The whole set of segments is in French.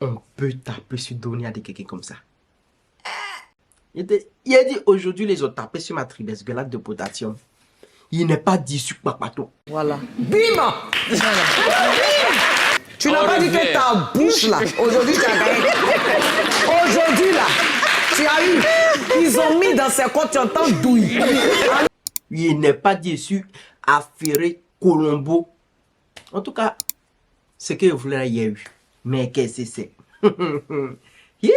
On peut taper sur Donia de quelqu'un comme ça. Il a dit aujourd'hui, les ont tapé sur ma tribesse gueulade de potassium. Il n'est pas déçu, papato. Voilà. Bim! Tu n'as pas dit que ta bouche là, aujourd'hui tu as gagné. Aujourd'hui là, tu as eu. Ils ont mis dans ses comptes, tu entends douille. Il n'est pas déçu, affairé Colombo. En tout cas, ce que vous voulez, il y a eu. Mais qu'est-ce que c'est? Yeah.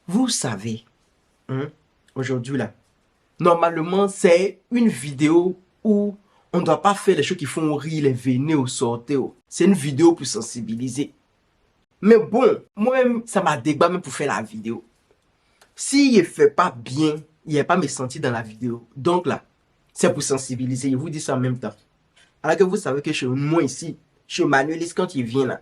Vous savez, hein, aujourd'hui là, normalement c'est une vidéo où on ne doit pas faire les choses qui font rire, les vénés ou sortir. C'est une vidéo pour sensibiliser. Mais bon, moi-même, ça m'a débat même pour faire la vidéo. S'il ne fait pas bien, il n'est pas me sentir dans la vidéo. Donc là, c'est pour sensibiliser. Je vous dis ça en même temps. Alors que vous savez que chez moi ici, chez Manuelis, quand il vient là,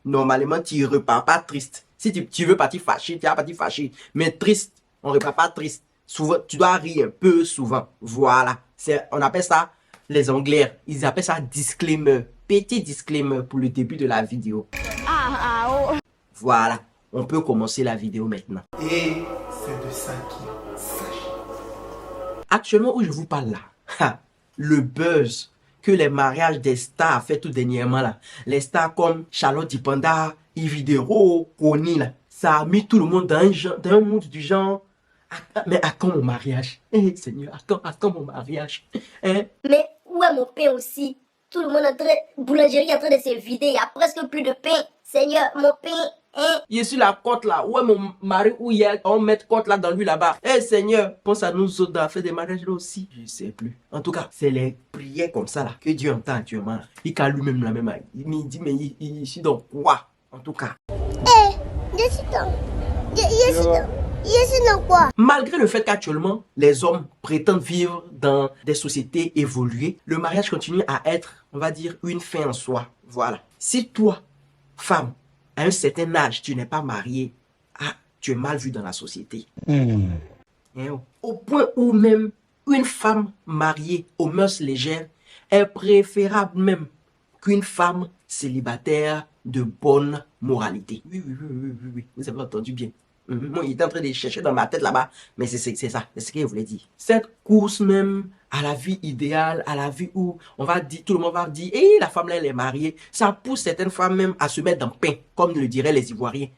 normalement, tu ne repars pas triste. Si tu veux partir fâché, tu vas partir fâché. Mais triste, on ne repart pas triste. Souvent, tu dois rire un peu souvent. Voilà. On appelle ça, les Anglais, ils appellent ça disclaimer. Petit disclaimer pour le début de la vidéo. Voilà. On peut commencer la vidéo maintenant. Et c'est de ça qu'il s'agit. Actuellement où je vous parle là, le buzz que les mariages des stars a fait tout dernièrement là, les stars comme Charlotte Dipanda, Yves Dero, Connie là, ça a mis tout le monde dans un monde du genre, mais à quand mon mariage? Eh Seigneur, à quand mon mariage? Hein? Mais où est mon pain aussi? Tout le monde boulangerie est en train de se vider, il n'y a presque plus de pain. Seigneur, mon pain, hein? Il est sur la côte là, où est mon mari, où il y a, on met côte là dans lui là-bas. Eh Seigneur, pense à nous autres à faire des mariages là aussi. Je sais plus. En tout cas, c'est les prières comme ça là, que Dieu entend actuellement là. Il a lui-même la même, il dit, mais il est donc quoi? En tout cas. Malgré le fait qu'actuellement, les hommes prétendent vivre dans des sociétés évoluées, le mariage continue à être, on va dire, une fin en soi. Voilà. Si toi, femme, à un certain âge, tu n'es pas marié, tu es mal vu dans la société. Au point où même une femme mariée aux mœurs légères est préférable même qu'une femme célibataire de bonne moralité. Oui, vous avez entendu bien. Moi, il était en train de chercher dans ma tête là-bas, mais c'est ça, c'est ce qu'il voulait dire. Cette course même à la vie idéale, à la vie où on va dire, tout le monde va dire, et la femme là, elle est mariée, ça pousse certaines femmes même à se mettre dans le pain, comme le diraient les Ivoiriens,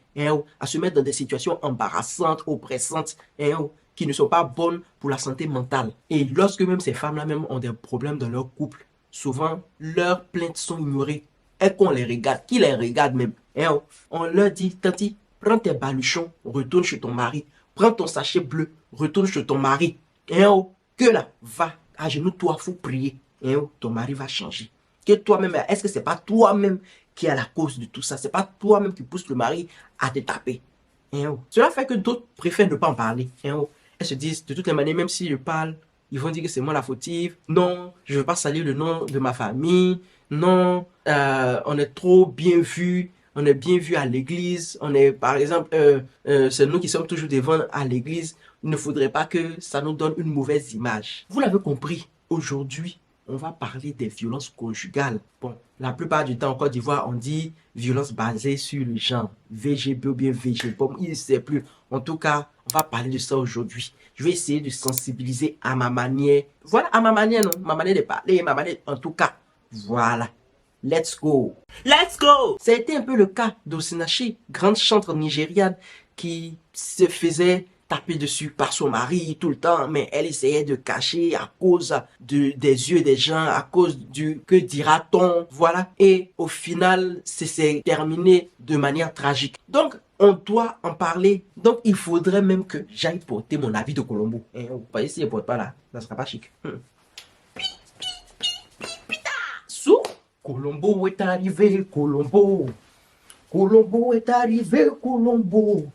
à se mettre dans des situations embarrassantes, oppressantes, qui ne sont pas bonnes pour la santé mentale. Et lorsque même ces femmes-là même ont des problèmes dans leur couple, souvent leurs plaintes sont ignorées. Et qu'on les regarde, qui les regarde même, on leur dit, tanti, prends tes baluchons, retourne chez ton mari. Prends ton sachet bleu, retourne chez ton mari. Que là, va, à genoux, toi, faut prier. Ton mari va changer. Que toi-même, est-ce que c'est pas toi-même qui est à la cause de tout ça? C'est pas toi-même qui pousse le mari à te taper. Cela fait que d'autres préfèrent ne pas en parler. Elles se disent, de toutes les manières, même si je parle, ils vont dire que c'est moi la fautive. Non, je ne veux pas salir le nom de ma famille. Non, on est trop bien vu. On est bien vu à l'église. On est, par exemple, c'est nous qui sommes toujours devant à l'église. Il ne faudrait pas que ça nous donne une mauvaise image. Vous l'avez compris, aujourd'hui, on va parler des violences conjugales. Bon, la plupart du temps en Côte d'Ivoire, on dit violence basée sur le genre. VGB ou bien VG. Bon, il ne sait plus. En tout cas, on va parler de ça aujourd'hui. Je vais essayer de sensibiliser à ma manière. Voilà, à ma manière, non? Ma manière de parler, ma manière, en tout cas. Voilà. Let's go. Let's go. Ça a été un peu le cas d'Osinachi, grande chanteuse nigériane qui se faisait taper dessus par son mari tout le temps, mais elle essayait de cacher à cause des yeux des gens, à cause du que dira-t-on, voilà. Et au final, c'est terminé de manière tragique. Donc, on doit en parler. Donc, il faudrait même que j'aille porter mon avis de Colombo. Vous voyez, si je ne porte pas là, ça ne sera pas chic. Sous Colombo est arrivé, Colombo. Colombo est arrivé, Colombo.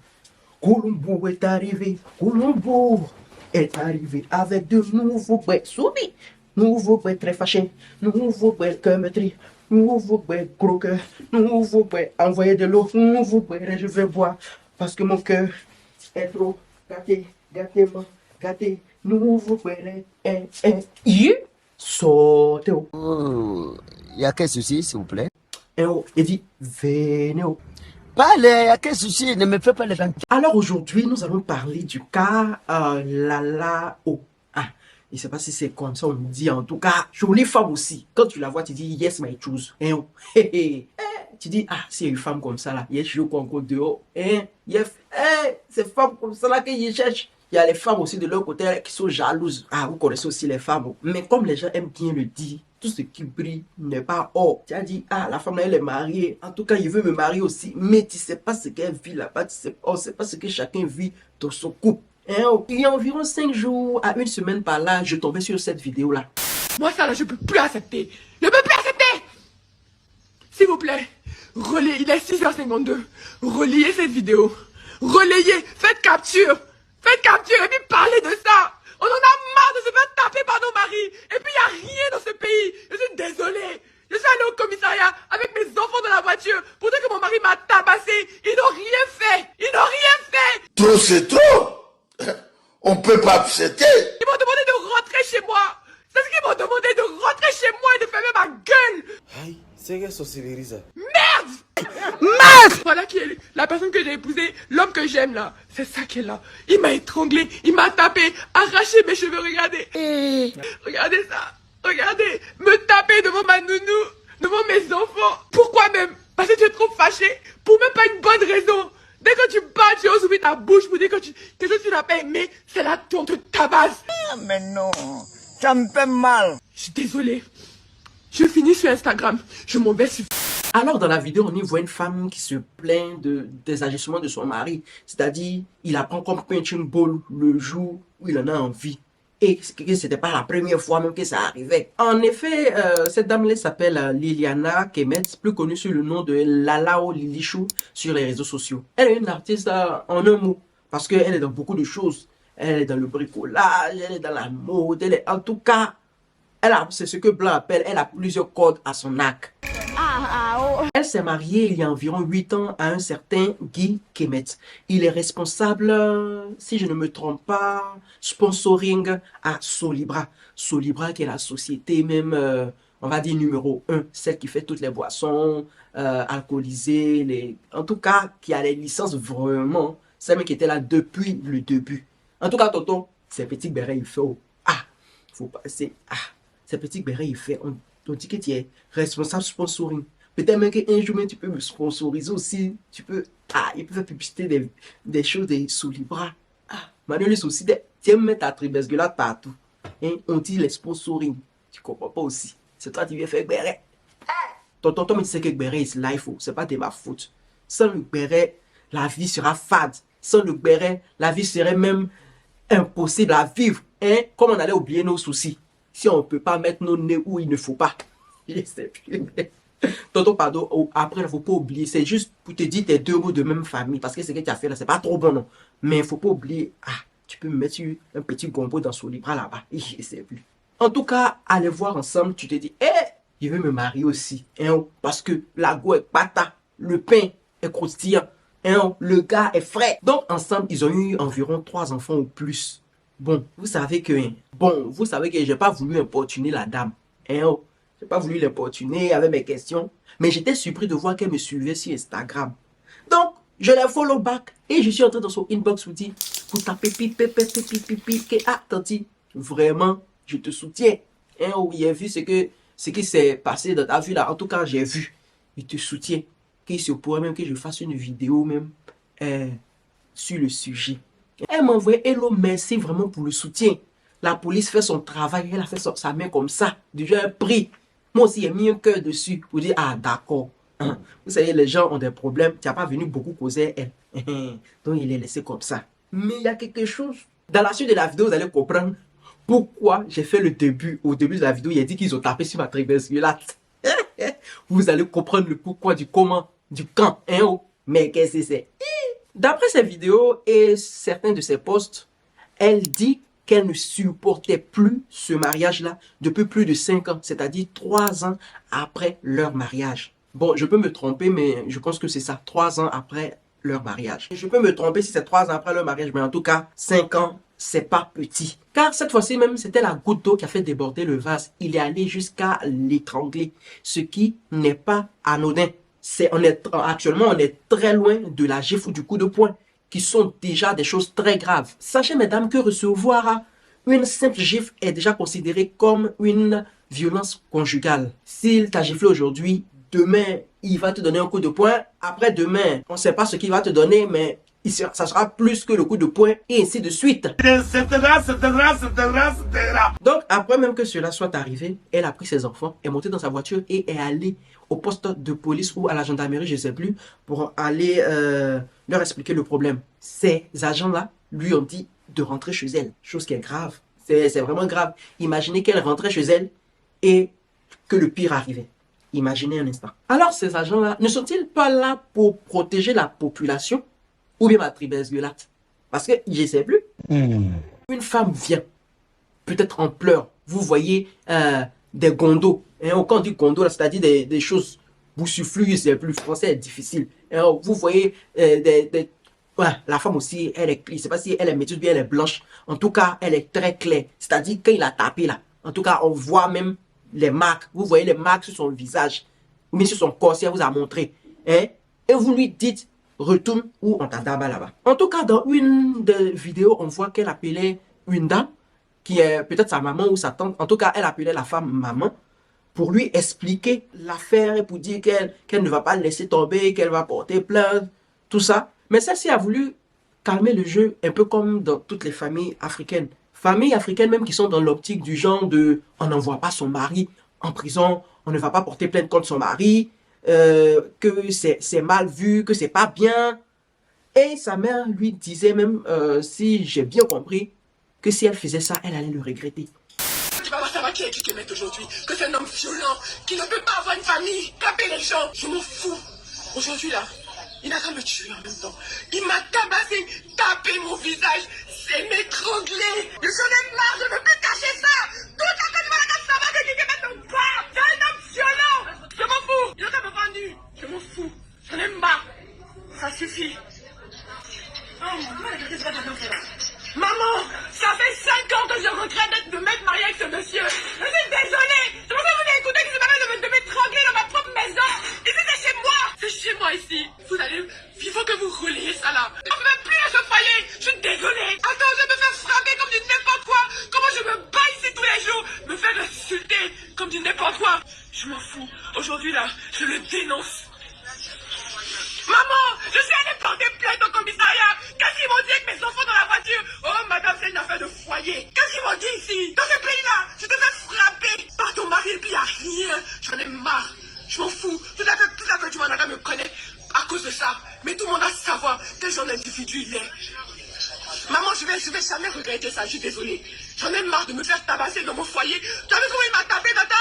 Colombo est arrivé, Colombo est arrivé avec de nouveaux bêtes soumis. Nouveaux bêtes très fâchés, nouveaux bêtes cœur meurtri, nouveaux bêtes gros cœur, nouveaux bêtes envoyer de l'eau, nouveaux bêtes je vais boire parce que mon cœur est trop gâté, gâté, nouveau bêtes, sortez. il y a quel souci, s'il vous plaît? Hein, oh, il dit, venez. Oh. Parle, il y a quel souci? Ne me fais pas les dents. Alors aujourd'hui, nous allons parler du cas Lala O. Ah, je ne sais pas si c'est comme ça on me dit. En tout cas, jolie femme aussi. Quand tu la vois, tu dis yes, my choose. Hein, oh. Tu dis, ah, c'est une femme comme ça là. Yes, je joue encore dehors. Hein, yes, c'est femme comme ça là qu'il cherche. Il y a les femmes aussi de leur côté qui sont jalouses. Ah, vous connaissez aussi les femmes. Oh. Mais comme les gens aiment bien le dire, tout ce qui brille n'est pas or. Tu as dit, ah, la femme là, elle est mariée. En tout cas, il veut me marier aussi. Mais tu ne sais pas ce qu'elle vit là-bas. On ne sait pas ce que chacun vit dans son couple. Hein, oh. Il y a environ 5 jours à une semaine par là, je tombais sur cette vidéo-là. Moi, ça là, je peux plus accepter. Je peux plus accepter. S'il vous plaît, relayez. Il est 6h52. Relayez cette vidéo. Relayez. Faites capture. Faites capture et puis parlez de ça. On en a marre de se faire taper par nos maris. Et puis, il n'y a rien dans ce pays. Je suis désolée. Je suis allée au commissariat avec mes enfants dans la voiture pour dire que mon mari m'a tabassé. Ils n'ont rien fait. Ils n'ont rien fait. Trop, c'est trop. On peut pas accepter. Ils m'ont demandé de rentrer chez moi. C'est ce qu'ils m'ont demandé, de rentrer chez moi et de fermer ma gueule. Aïe, c'est quelle sorcellerie ça? Voilà qui est la personne que j'ai épousée, l'homme que j'aime là. C'est ça qui est là. Il m'a étranglé, il m'a tapé, arraché mes cheveux, regardez. Regardez ça. Regardez. Me taper devant ma nounou, devant mes enfants. Pourquoi même? Parce que tu es trop fâché. Pour même pas une bonne raison. Dès que tu parles, tu oses ouvrir ta bouche pour dire que quelque chose que tu n'as pas aimé, c'est là qu'on te tabasse. Ah, mais non, ça me fait mal. Je suis désolée. Je finis sur Instagram. Je m'en vais sur... Alors dans la vidéo, on y voit une femme qui se plaint des agissements de son mari. C'est-à-dire, il apprend comme punching ball le jour où il en a envie. Et que c'était pas la première fois même que ça arrivait. En effet, cette dame-là s'appelle Liliana Kemet, plus connue sous le nom de Lalao Lilichou sur les réseaux sociaux. Elle est une artiste en un mot, parce qu'elle est dans beaucoup de choses. Elle est dans le bricolage, elle est dans la mode, elle est... En tout cas, c'est ce que Blanc appelle, elle a plusieurs cordes à son arc. Elle s'est mariée il y a environ 8 ans à un certain Guy Kemet. Il est responsable, si je ne me trompe pas, sponsoring à Solibra. Solibra qui est la société même, on va dire numéro 1, celle qui fait toutes les boissons alcoolisées, en tout cas qui a les licences vraiment, celle qui était là depuis le début. En tout cas, tonton, ces petits bérets, il fait, faut passer, ces petits bérets, il fait, on dit que tu es responsable sponsoring. Peut-être même qu'un jour, tu peux me sponsoriser aussi. Tu peux, il peut faire publicité des choses des Solibra. Manuel aussi, tu aimes mettre ta tribesgueulade partout. Hein? On dit les sponsoring. Tu comprends pas aussi. C'est toi qui viens faire béret. Tonton, mais tu sais que béret is life. C'est pas de ma faute. Sans le béret, la vie sera fade. Sans le béret, la vie serait même impossible à vivre. Hein? Comme on allait oublier nos soucis. Si on ne peut pas mettre nos nez où il ne faut pas. Je sais plus. Tonton, pardon, après, il ne faut pas oublier. C'est juste pour te dire tes 2 mots de même famille. Parce que ce que tu as fait là, c'est pas trop bon, non. Mais il ne faut pas oublier. Tu peux me mettre un petit gombo dans son livre là-bas. Je ne sais plus. En tout cas, aller voir ensemble, tu te dis, il veut me marier aussi. Hein, parce que la go est pata. Le pain est croustillant. Hein, le gars est frais. Donc, ensemble, ils ont eu environ 3 enfants ou plus. Bon, vous savez que je n'ai pas voulu importuner la dame. Je n'ai pas voulu l'importuner avec mes questions. Mais j'étais surpris de voir qu'elle me suivait sur Instagram. Donc, je la follow back. Et je suis entré dans son inbox pour dire, vous tapez tanti, vraiment, je te soutiens. Il a vu ce qui s'est passé dans ta vie là. En tout cas, j'ai vu. Il te soutient. Qu'il se pourrait même que je fasse une vidéo même sur le sujet. Elle m'a envoyé hello, merci vraiment pour le soutien. La police fait son travail, elle a fait sa main comme ça, déjà un prix. Moi aussi, j'ai mis un cœur dessus pour dire, d'accord. Vous savez, les gens ont des problèmes, tu n'as pas venu beaucoup causer elle. Donc, il est laissé comme ça. Mais il y a quelque chose. Dans la suite de la vidéo, vous allez comprendre pourquoi j'ai fait le début. Au début de la vidéo, il a dit qu'ils ont tapé sur ma tribesgueulade. Vous allez comprendre le pourquoi, du comment, du quand. Mais qu'est-ce que c'est? D'après ses vidéos et certains de ses posts, elle dit qu'elle ne supportait plus ce mariage-là depuis plus de 5 ans, c'est-à-dire 3 ans après leur mariage. Bon, je peux me tromper, mais je pense que c'est ça, 3 ans après leur mariage. Je peux me tromper si c'est 3 ans après leur mariage, mais en tout cas, 5 ans, c'est pas petit. Car cette fois-ci même, c'était la goutte d'eau qui a fait déborder le vase. Il est allé jusqu'à l'étrangler, ce qui n'est pas anodin. Actuellement, on est très loin de la gifle ou du coup de poing, qui sont déjà des choses très graves. Sachez, mesdames, que recevoir une simple gifle est déjà considéré comme une violence conjugale. S'il t'a giflé aujourd'hui, demain, il va te donner un coup de poing. Après demain, on ne sait pas ce qu'il va te donner, mais ça sera plus que le coup de poing et ainsi de suite. Donc, après même que cela soit arrivé, elle a pris ses enfants, est montée dans sa voiture et est allée au poste de police ou à la gendarmerie, je ne sais plus, pour aller leur expliquer le problème. Ces agents-là lui ont dit de rentrer chez elle, chose qui est grave. C'est vraiment grave. Imaginez qu'elle rentrait chez elle et que le pire arrivait. Imaginez un instant. Alors ces agents-là ne sont-ils pas là pour protéger la population ou bien ma tribesgulate? Parce que je ne sais plus. Une femme vient, peut-être en pleurs. Vous voyez des gondos. Quand on dit gondo, c'est-à-dire des choses boussufflues, c'est plus français, difficile. Vous voyez la femme aussi, elle est, je ne sais pas si elle est métisse ou bien elle est blanche. En tout cas, elle est très claire. C'est-à-dire quand il a tapé là, en tout cas, on voit même les marques. Vous voyez les marques sur son visage ou bien sur son corps si elle vous a montré. Et vous lui dites, retourne ou on t'adaba là-bas. En tout cas, dans une des vidéos, on voit qu'elle appelait une dame qui est peut-être sa maman ou sa tante. En tout cas, elle appelait la femme maman pour lui expliquer l'affaire et pour dire qu'elle ne va pas laisser tomber, qu'elle va porter plainte, tout ça. Mais celle-ci a voulu calmer le jeu, un peu comme dans toutes les familles africaines. Familles africaines même qui sont dans l'optique du genre de « on n'envoie pas son mari en prison, on ne va pas porter plainte contre son mari, que c'est mal vu, que c'est pas bien. » Et sa mère lui disait même, si j'ai bien compris, que si elle faisait ça, elle allait le regretter. Tu vas voir savoir qui est qui te met aujourd'hui, que c'est un homme violent, qui ne peut pas avoir une famille, taper les gens. Je m'en fous. Aujourd'hui là, il a qu'à me tuer en même temps. Il m'a tabassé, tapé mon visage, c'est m'étrangler. Je j'en ai marre, je ne veux plus cacher ça. Tout à fait, il va savoir que tu te mets ton corps. C'est un homme violent. Je m'en fous. Il a qu'à me vendre nu. Je m'en fous. J'en ai marre. Ça suffit. Maman, ça fait 5 ans que je regrette de m'être mariée avec ce monsieur. Je suis désolée. Je pensais que vous avez écouté que c'est pas mal de m'étrangler dans ma propre maison. Ici, c'est chez moi. C'est chez moi ici. Il faut que vous relayez ça là. Je ne peux même plus à ce foyer. Je suis désolée. Attends, je me fais frapper comme du n'importe quoi. Comment je me bats ici tous les jours. Me faire insulter comme du n'importe quoi. Je m'en fous. Aujourd'hui là, je le dénonce. Maman, je suis allée porter plainte au commissariat. Qu'est-ce qu'ils m'ont dit avec mes enfants dans la voiture? Oh, madame, c'est une affaire de foyer. Qu'est-ce qu'ils m'ont dit ici? Dans ce pays-là, je te fais frapper par ton mari et puis il n'y a rien. J'en ai marre. Je m'en fous. Tout à fait, tu m'en as me connaît à cause de ça. Mais tout le monde a savoir quel genre d'individu il est. Maman, je vais jamais regretter ça. Je suis désolée. J'en ai marre de me faire tabasser dans mon foyer. Tu as vu comment il m'a tapé, tata?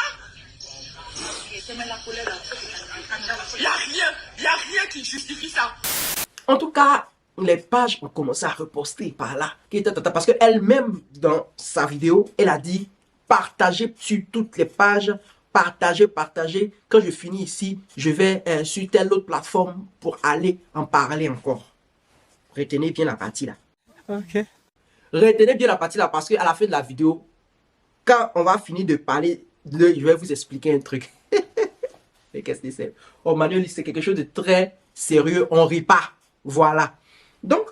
Il n'y a rien qui justifie ça. En tout cas, les pages ont commencé à reposter par là. Parce qu'elle-même, dans sa vidéo, elle a dit partagez sur toutes les pages, partagez. Quand je finis ici, je vais sur telle autre plateforme pour aller en parler encore. Retenez bien la partie là. Ok. Retenez bien la partie là parce qu'à la fin de la vidéo, quand on va finir de parler, je vais vous expliquer un truc. Mais qu'est-ce que c'est? Oh Manuel, c'est quelque chose de très sérieux, on rit pas. Voilà. Donc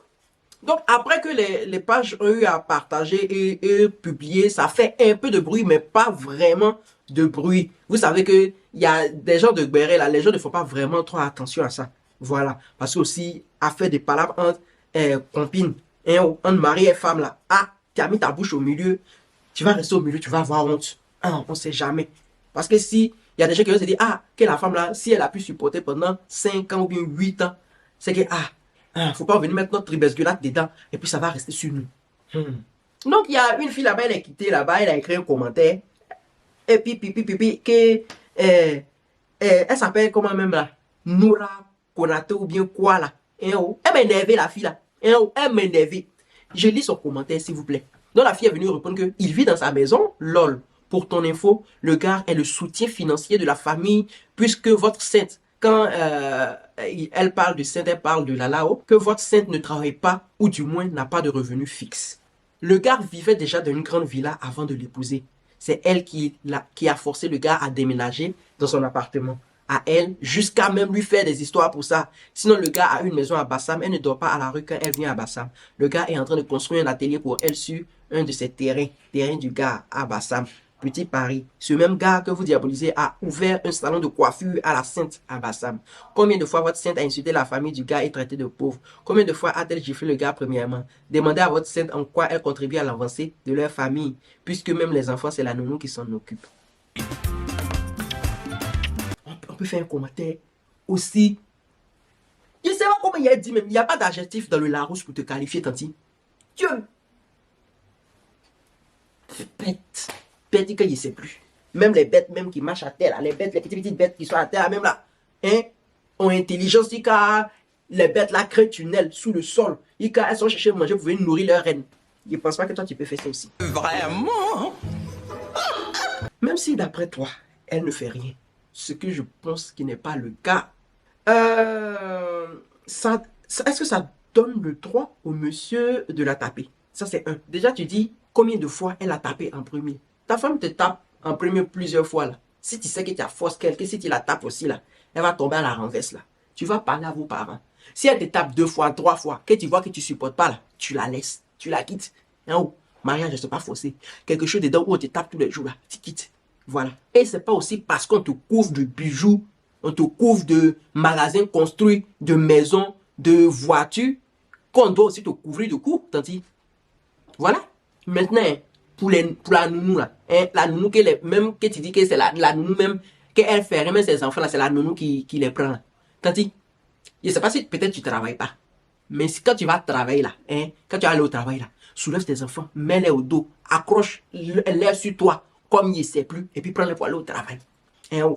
après que les pages ont eu à partager et publier, ça fait un peu de bruit, mais pas vraiment de bruit. Vous savez que il y a des gens de Gbéré là, les gens ne font pas vraiment trop attention à ça. Voilà. Parce que aussi, à faire des palabres entre compines, entre mari et femme là. Ah, tu as mis ta bouche au milieu, tu vas rester au milieu, tu vas avoir honte. Ah, on ne sait jamais. Parce que si il y a des gens qui vont se dire, ah, que la femme là, si elle a pu supporter pendant 5 ans ou bien 8 ans, c'est que, faut pas venir mettre notre tribesgulate dedans, et puis ça va rester sur nous. Donc, il y a une fille là-bas, elle est quittée là-bas, elle a écrit un commentaire, et puis, que, elle s'appelle comment même là? Noura Konaté ou bien quoi là? Elle m'a énervé la fille là. Elle m'a énervé. Je lis son commentaire s'il vous plaît. Donc la fille est venue répondre que il vit dans sa maison, lol. Pour ton info, le gars est le soutien financier de la famille puisque votre sainte, quand elle parle de sainte, elle parle de la Lao, que votre sainte ne travaille pas ou du moins n'a pas de revenu fixe. Le gars vivait déjà dans une grande villa avant de l'épouser. C'est elle qui a forcé le gars à déménager dans son appartement. À elle, jusqu'à même lui faire des histoires pour ça. Sinon, le gars a une maison à Bassam. Elle ne dort pas à la rue quand elle vient à Bassam. Le gars est en train de construire un atelier pour elle sur un de ses terrains du gars à Bassam. Petit Paris. Ce même gars que vous diabolisez a ouvert un salon de coiffure à la Sainte à Bassam. Combien de fois votre Sainte a insulté la famille du gars et traité de pauvre? Combien de fois a-t-elle giflé le gars premièrement? Demandez à votre Sainte en quoi elle contribue à l'avancée de leur famille, puisque même les enfants, c'est la nounou qui s'en occupe. On peut faire un commentaire aussi. Je sais pas comment il a dit, même il n'y a pas d'adjectif dans le Larousse pour te qualifier, tanti. Dieu! Bête. Bête que je ne sais plus. Même les bêtes même qui marchent à terre, là, les bêtes, les petites bêtes qui sont à terre, même là, hein, ont intelligence, car les bêtes là créent tunnel sous le sol. Quand elles sont cherchées à manger, vous pouvez nourrir leur reine. Je ne pense pas que toi tu peux faire ça aussi. Vraiment? Même si d'après toi, elle ne fait rien, ce que je pense qui n'est pas le cas, est-ce que ça donne le droit au monsieur de la taper? Ça c'est un. Déjà tu dis combien de fois elle a tapé en premier. Ta femme te tape en premier plusieurs fois là. Si tu sais que tu as force quelque, si tu la tapes aussi là, elle va tomber à la renverse là. Tu vas parler à vos parents. Si elle te tape 2 fois, 3 fois, que tu vois que tu supportes pas là, tu la laisses, tu la quittes. Hein, mariage, je ne pas forcé. Quelque chose dedans où on te tape tous les jours là, tu quittes. Voilà. Et c'est pas aussi parce qu'on te couvre de bijoux, on te couvre de magasins construits, de maisons, de voitures, qu'on doit aussi te couvrir de coups, tanti. Voilà. Maintenant, pour la nounou là, hein, la nounou même que tu dis que c'est la nounou même, qu'elle fait même ses enfants là, c'est la nounou qui les prend là. Tanti, je sais pas si peut-être tu travailles pas, mais si quand tu vas travailler là, hein, quand tu vas aller au travail là, soulève tes enfants, mets-les au dos, accroche-les sur toi, comme il ne sait plus, et puis prends-les pour aller au travail. Hein,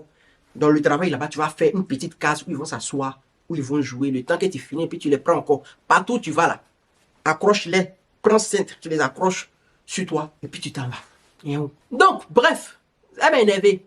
dans le travail là-bas, tu vas faire une petite case où ils vont s'asseoir, où ils vont jouer, le temps que tu finis, et puis tu les prends encore. Partout où tu vas là, accroche-les, prends cintre, tu les accroches sur toi, et puis tu t'en vas. Hein, donc, bref, ça m'a énervé.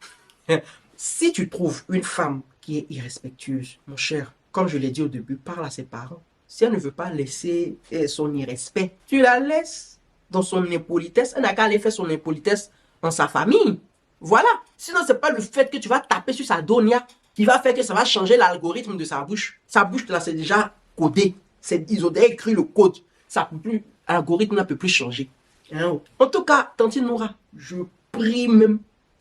Si tu trouves une femme qui est irrespectueuse, mon cher, comme je l'ai dit au début, parle à ses parents. Si elle ne veut pas laisser son irrespect, tu la laisses dans son impolitesse. Elle n'a qu'à aller faire son impolitesse dans sa famille. Voilà. Sinon, ce n'est pas le fait que tu vas taper sur sa donia qui va faire que ça va changer l'algorithme de sa bouche. Sa bouche, là, c'est déjà codé. Ils ont déjà écrit le code. L'algorithme ne peut plus changer. Hein? En tout cas, Tante Noura, je prie même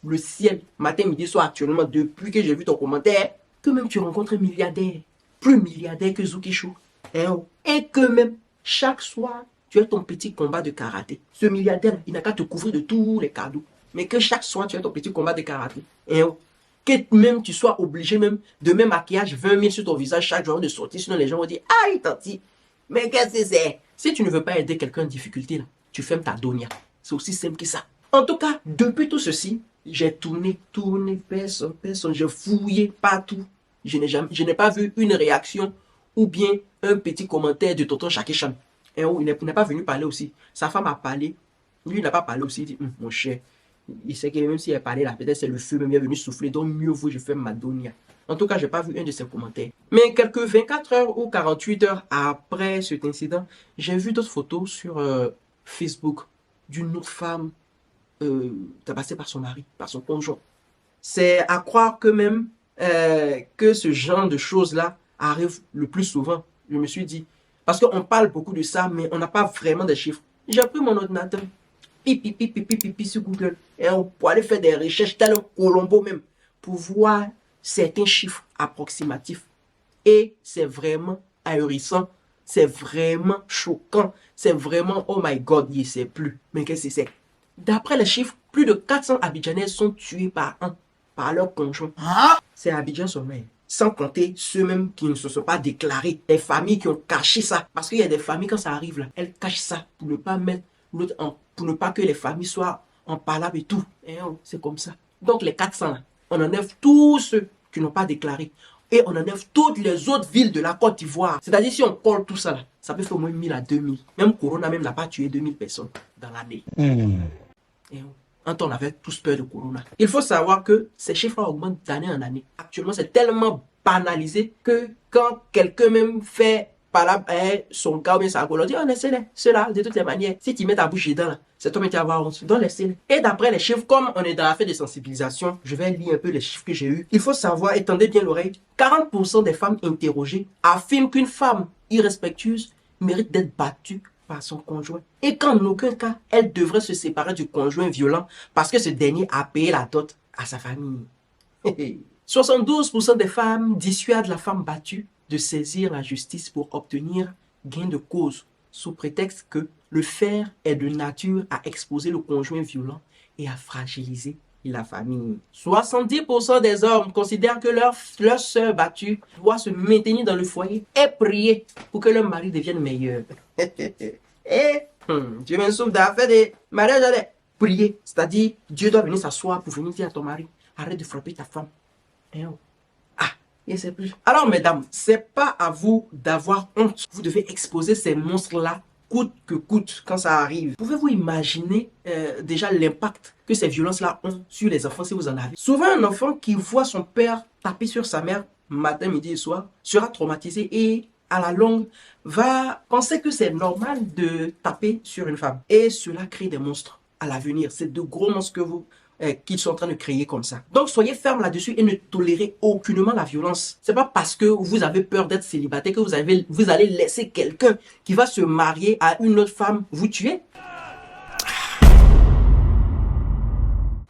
le ciel, matin, midi, soir, actuellement, depuis que j'ai vu ton commentaire, que même tu rencontres un milliardaire, plus milliardaire que Zoukishu. Hein? Et que même, chaque soir, tu as ton petit combat de karaté. Ce milliardaire, il n'a qu'à te couvrir de tous les cadeaux. Mais que chaque soir, tu as ton petit combat de karaté. Hein? Que même tu sois obligé même de mettre maquillage 20 000 sur ton visage chaque jour de sortir, sinon les gens vont dire « Aïe, tanti, mais qu'est-ce que c'est ?» Si tu ne veux pas aider quelqu'un en difficulté, là, tu fermes ta donia. C'est aussi simple que ça. En tout cas, depuis tout ceci, j'ai tourné, personne, j'ai fouillé partout. Je n'ai pas vu une réaction ou bien un petit commentaire de tonton Chakichan. Et il n'est pas venu parler aussi. Sa femme a parlé. Lui, il n'a pas parlé aussi. Il dit, mon cher, il sait que même s'il a parlé là, peut-être c'est le feu même, il est venu souffler. Donc mieux vaut je fais ma donia. En tout cas, je n'ai pas vu un de ses commentaires. Mais quelques 24 heures ou 48 heures après cet incident, j'ai vu d'autres photos sur Facebook d'une autre femme tabassée par son mari, par son conjoint. C'est à croire que même que ce genre de choses-là arrive le plus souvent. Je me suis dit, parce qu'on parle beaucoup de ça, mais on n'a pas vraiment de chiffres. J'ai pris mon ordinateur, pipi sur Google, et pour aller faire des recherches, tel Colombo même, pour voir certains chiffres approximatifs. Et c'est vraiment ahurissant, c'est vraiment choquant, c'est vraiment, oh my god, il ne sait plus. Mais qu'est-ce que c'est? D'après les chiffres, plus de 400 Abidjanais sont tués par an par leur conjoint. C'est Abidjan sommeil. Sans compter ceux-mêmes qui ne se sont pas déclarés. Les familles qui ont caché ça. Parce qu'il y a des familles, quand ça arrive là, elles cachent ça pour ne pas mettre l'autre pour ne pas que les familles soient en palabre et tout. Et c'est comme ça. Donc les 400 là, on enlève tous ceux qui n'ont pas déclaré. Et on enlève toutes les autres villes de la Côte d'Ivoire. C'est-à-dire si on colle tout ça là, ça peut faire au moins 1000 à 2000. Même Corona même n'a pas tué 2000 personnes dans l'année. Et quand on avait tous peur de Corona. Il faut savoir que ces chiffres augmentent d'année en année. Actuellement, c'est tellement banalisé que quand quelqu'un même fait par là, son gars ou bien sa colonie, dit, oh, laissez-les, ceux-là, de toutes les manières. Si tu mets ta bouche dedans, là, c'est toi qui vas avoir honte. Donc, laissez-les. Et d'après les chiffres, comme on est dans la fête de sensibilisation, je vais lire un peu les chiffres que j'ai eus. Il faut savoir, étendez bien l'oreille, 40% des femmes interrogées affirment qu'une femme irrespectueuse mérite d'être battue par son conjoint. Et qu'en aucun cas, elle devrait se séparer du conjoint violent parce que ce dernier a payé la dot à sa famille. 72% des femmes dissuadent la femme battue de saisir la justice pour obtenir gain de cause, sous prétexte que le faire est de nature à exposer le conjoint violent et à fragiliser la famille. 70% des hommes considèrent que leur sœur battue doit se maintenir dans le foyer et prier pour que leur mari devienne meilleur. Tu me souffles d'affaire de mariage, allez, prier. C'est-à-dire, Dieu doit venir s'asseoir pour venir dire à ton mari, arrête de frapper ta femme. C'est plus. Alors, mesdames, c'est pas à vous d'avoir honte. Vous devez exposer ces monstres-là coûte que coûte quand ça arrive. Pouvez-vous imaginer déjà l'impact que ces violences-là ont sur les enfants si vous en avez? Souvent, un enfant qui voit son père taper sur sa mère matin, midi et soir sera traumatisé et à la longue va penser que c'est normal de taper sur une femme. Et cela crée des monstres à l'avenir. C'est de gros monstres que qu'ils sont en train de créer comme ça. Donc soyez ferme là-dessus et ne tolérez aucunement la violence. C'est pas parce que vous avez peur d'être célibataire que vous allez laisser quelqu'un qui va se marier à une autre femme vous tuer.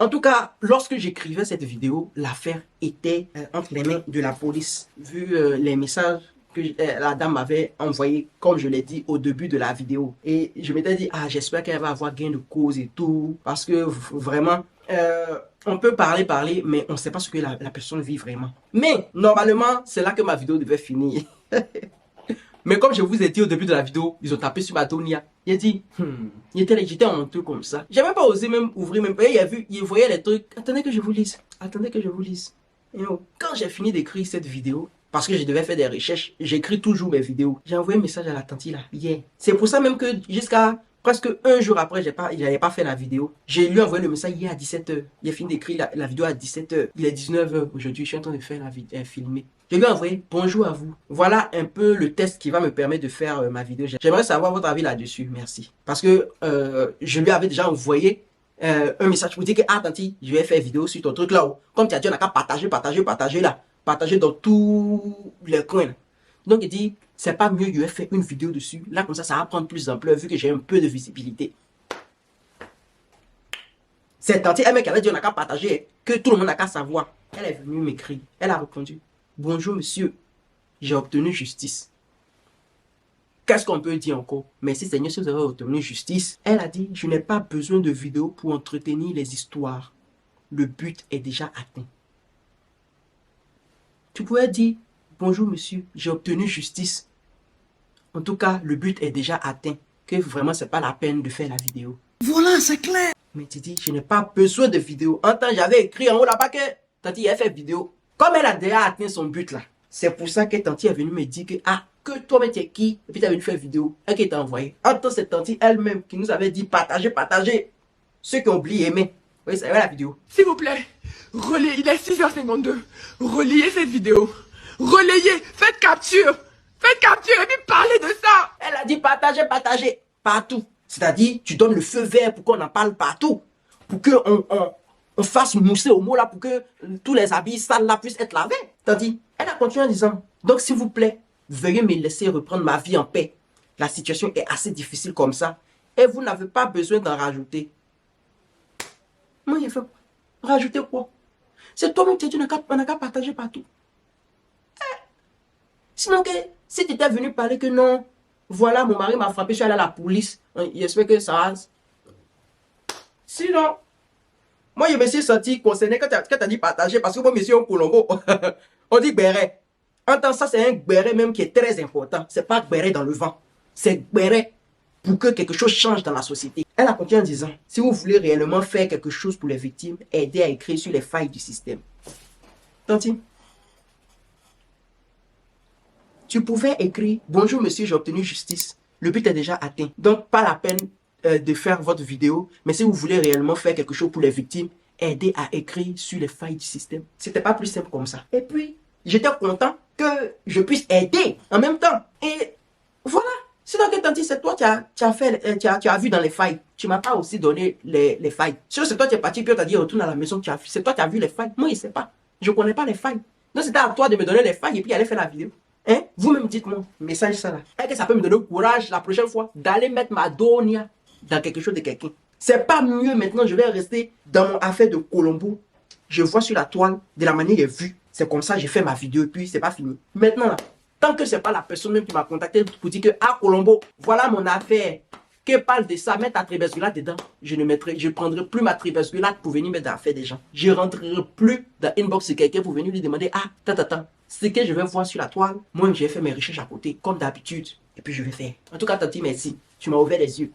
En tout cas, lorsque j'écrivais cette vidéo, l'affaire était entre les mains de la police. Vu les messages que la dame m'avait envoyé, comme je l'ai dit au début de la vidéo. Et je m'étais dit, j'espère qu'elle va avoir gain de cause et tout. Parce que vraiment, on peut parler, mais on ne sait pas ce que la personne vit vraiment. Mais normalement, c'est là que ma vidéo devait finir. Mais comme je vous ai dit au début de la vidéo, ils ont tapé sur ma Tonia. Il a dit, j'étais honteux comme ça. J'ai même pas osé même ouvrir, il voyait les trucs. Attendez que je vous lise. Et quand j'ai fini d'écrire cette vidéo, parce que je devais faire des recherches, j'écris toujours mes vidéos. J'ai envoyé un message à la tante là, hier. C'est pour ça même que jusqu'à presque un jour après, j'avais pas fait la vidéo. J'ai lui envoyé le message hier à 17h. Il a fini d'écrire la vidéo à 17h. Il est 19h aujourd'hui, je suis en train de faire filmer. Je lui ai envoyé, bonjour à vous. Voilà un peu le test qui va me permettre de faire ma vidéo. J'aimerais savoir votre avis là-dessus, merci. Parce que je lui avais déjà envoyé un message pour dire que, tante, je vais faire vidéo sur ton truc là-haut. Comme tu as dit, on n'a qu'à partager là. Partager dans tous les coins. Donc il dit, c'est pas mieux, je vais faire une vidéo dessus. Là, comme ça va prendre plus d'ampleur vu que j'ai un peu de visibilité. Cette tante, elle m'a dit, on n'a qu'à partager, que tout le monde n'a qu'à savoir. Elle est venue m'écrire. Elle a répondu, bonjour monsieur, j'ai obtenu justice. Qu'est-ce qu'on peut dire encore? Merci Seigneur si vous avez obtenu justice. Elle a dit, je n'ai pas besoin de vidéo pour entretenir les histoires. Le but est déjà atteint. Tu pourrais dire, bonjour monsieur, j'ai obtenu justice. En tout cas, le but est déjà atteint. Que vraiment, c'est pas la peine de faire la vidéo. Voilà, c'est clair. Mais tu dis, je n'ai pas besoin de vidéo. En temps, j'avais écrit en haut là-bas que Tanti a fait vidéo. Comme elle a déjà atteint son but là. C'est pour ça que Tanti est venue me dire que toi-même tu es qui? Et puis tu es venu faire vidéo. Elle qui t'a envoyé. En temps, c'est Tanti elle-même qui nous avait dit partagez. Ceux qui ont oublié aimer. Oui, c'est la vidéo. S'il vous plaît, relayez, il est 6h52. Relayez cette vidéo. Relayez, faites capture et puis parlez de ça. Elle a dit partagez partout. C'est-à-dire, tu donnes le feu vert pour qu'on en parle partout. Pour qu'on fasse mousser au mot là, pour que tous les habits sales là puissent être lavés. Tandis, elle a continué en disant, donc s'il vous plaît, veuillez me laisser reprendre ma vie en paix. La situation est assez difficile comme ça. Et vous n'avez pas besoin d'en rajouter. Moi, il fait quoi? Rajouter quoi? C'est toi-même qui as dit, on n'a qu'à partager partout. Sinon, si tu étais venu parler que non, voilà, mon mari m'a frappé, je suis allé à la police, j'espère que ça va. Sinon, moi, je me suis senti concerné quand tu as dit partager, parce que moi, monsieur, au Colombo, on dit béret. En temps, ça, c'est un béret même qui est très important. C'est pas béret dans le vent. C'est béret pour que quelque chose change dans la société. Elle a continué en disant, si vous voulez réellement faire quelque chose pour les victimes, aidez à écrire sur les failles du système. Tantine, tu pouvais écrire, bonjour monsieur, j'ai obtenu justice. Le but est déjà atteint. Donc, pas la peine de faire votre vidéo. Mais si vous voulez réellement faire quelque chose pour les victimes, aidez à écrire sur les failles du système. C'était pas plus simple comme ça. Et puis, j'étais content que je puisse aider en même temps. Et Voilà. Sinon, que t'en dis, c'est toi, tu as vu dans les failles. Tu m'as pas aussi donné les failles. Sinon, c'est toi, tu es parti, puis on t'a dit, retourne à la maison, c'est toi, tu as vu les failles. Moi, il sait pas. Je connais pas les failles. Donc, c'était à toi de me donner les failles et puis aller faire la vidéo. Hein? Vous-même dites-moi, message ça là. Est-ce que ça peut me donner le courage la prochaine fois d'aller mettre ma Donia dans quelque chose de quelqu'un? C'est pas mieux maintenant, je vais rester dans mon affaire de Colombo. Je vois sur la toile de la manière il est vu. C'est comme ça, j'ai fait ma vidéo et puis c'est pas fini. Maintenant là, tant que c'est pas la personne même qui m'a contacté pour dire que, ah Colombo, voilà mon affaire. Que parle de ça, mettre ta tribesculate dedans. Je ne prendrai plus ma tribesculate pour venir mettre dans l'affaire des gens. Je ne rentrerai plus dans l'inbox de quelqu'un pour venir lui demander, ah, ce que je vais voir sur la toile, moi j'ai fait mes recherches à côté, comme d'habitude. Et puis je vais faire. En tout cas, Tati, merci. Tu m'as ouvert les yeux.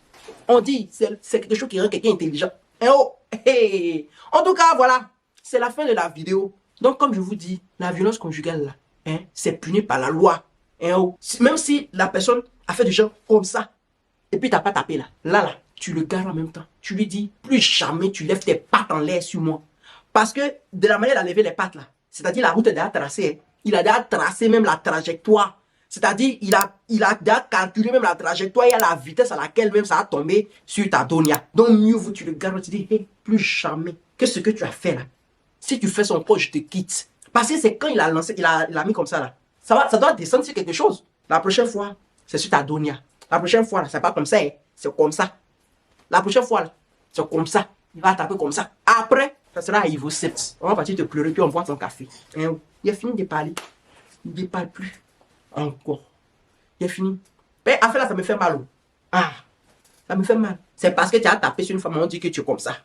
On dit, c'est quelque chose qui rend quelqu'un intelligent. Eh oh, hey. En tout cas, voilà. C'est la fin de la vidéo. Donc, comme je vous dis, la violence conjugale, là, hein, c'est puni par la loi. Eh oh. Même si la personne a fait du genre comme ça, et puis t'as pas tapé là. Là, tu le gardes en même temps. Tu lui dis, plus jamais tu lèves tes pattes en l'air sur moi. Parce que de la manière de lever les pattes là, c'est-à-dire la route est déjà tracée. Il a déjà tracé même la trajectoire. C'est-à-dire, il a déjà calculé même la trajectoire et à la vitesse à laquelle même ça a tombé sur ta Donia. Donc mieux vaut tu le gardes, tu dis, hey, plus jamais que ce que tu as fait là. Si tu fais son poste, je te quitte. Parce que c'est quand il a lancé, il a mis comme ça là. Ça doit descendre sur quelque chose. La prochaine fois, c'est sur ta Donia. La prochaine fois, c'est pas comme ça, hein. C'est comme ça. La prochaine fois, c'est comme ça. Il va taper comme ça. Après, ça sera à Ivo 7. On va partir te pleurer, puis on boit son café. Hein? Il a fini de parler. Il ne parle plus. Encore. Il a fini. Mais à fait là, ça me fait mal. Oh. Ah, ça me fait mal. C'est parce que tu as tapé sur une femme, on dit que tu es comme ça.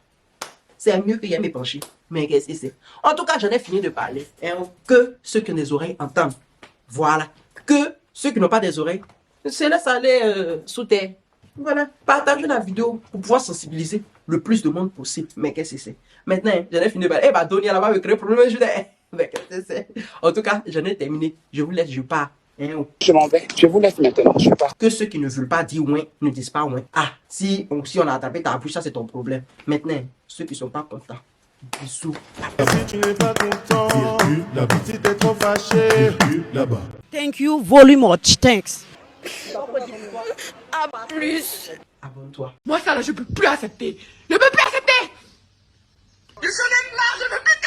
C'est mieux qu'il y ait mes penchés. Mais qu'est-ce que c'est? En tout cas, j'en ai fini de parler. Hein? Que ceux qui ont des oreilles entendent. Voilà. Que ceux qui n'ont pas des oreilles se laisse aller sous terre. Voilà. Partagez la vidéo pour pouvoir sensibiliser le plus de monde possible. Mais qu'est-ce que c'est? Maintenant, j'en ai fini de parler. Eh bah, Donia là-bas me crée problème. Mais qu'est-ce que c'est? En tout cas, j'en ai terminé. Je vous laisse, je pars. Hein? Je m'en vais. Je vous laisse maintenant. Je pars. Que ceux qui ne veulent pas dire ouais, ne disent pas ouais. Ah, si on a attrapé ta bouche, ça c'est ton problème. Maintenant, ceux qui ne sont pas contents. Bisous. Si tu n'es pas content, si t'es trop fâché, là-bas. Thank you very much. Thanks. À plus. Abonne-toi. Moi, ça là, je peux plus accepter. Je peux plus accepter. Je suis marre, je peux plus